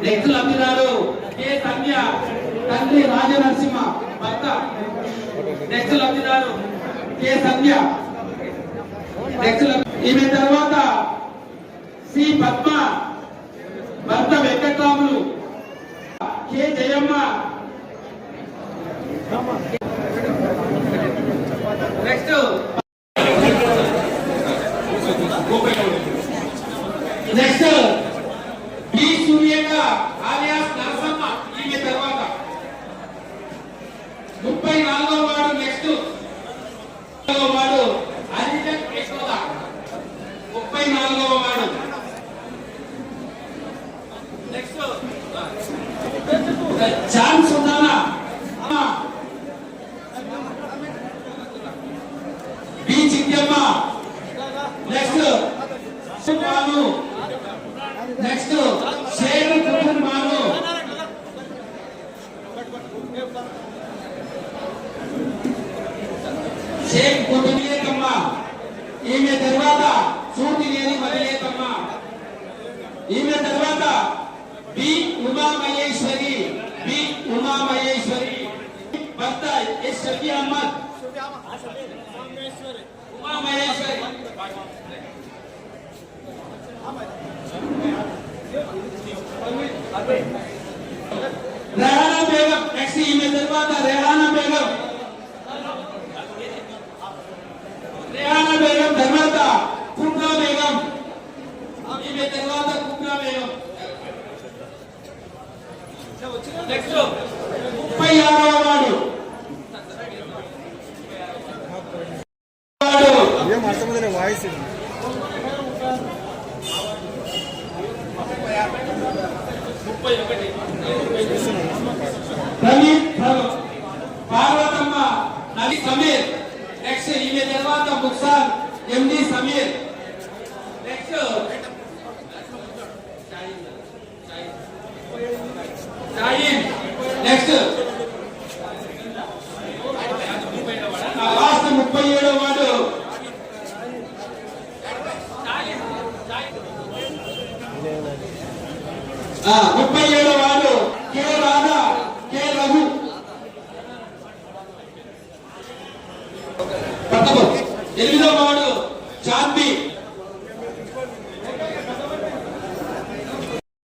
Next లబ్ధిదారు K సంధ్య తండ్రి రాజనరసింహ భర్త. నెక్స్ట్ లబ్ధిదారు కె సంధ్య. నెక్స్ట్ ఈమె తర్వాత సి పద్మ భర్త Venkatramulu. K Jayamma. Next next B Suryekha alias Narasamma. ఈమె తర్వాత 34వ వార్డు. నెక్స్ట్ వార్డు అరిజన్ యశోద 34వ వార్డు. నెక్స్ట్ జాన్ సుందన B Chikkamma. Next Banu. Next షేర్ కుటుంబ బాను. షేక్ కుటుంబేకమ్మ. ఈమె తర్వాత సూటినేని మదిలేకమ్మ. ఈమె తర్వాత బి ఉమామహేశ్వరి. బి ఉమామహేశ్వరి భర్త ఎస్ షఫీ అహ్మద్. ఉమామహేశ్వరి. రెహానా బేగం. నెక్స్ట్ ఈమె తర్వాత రెహానా బేగం. రెహానా బేగం తర్వాత కుబ్రా బేగం. ఈమె తర్వాత కుబ్రా బేగం. నెక్స్ట్ 36వ వార్డు. వాయిస్ పార్వతమ్మ నలి సమీర్. నెక్స్ట్ ఈమె తర్వాత ముక్సార్ MD Sameer. Next Shaheen. Next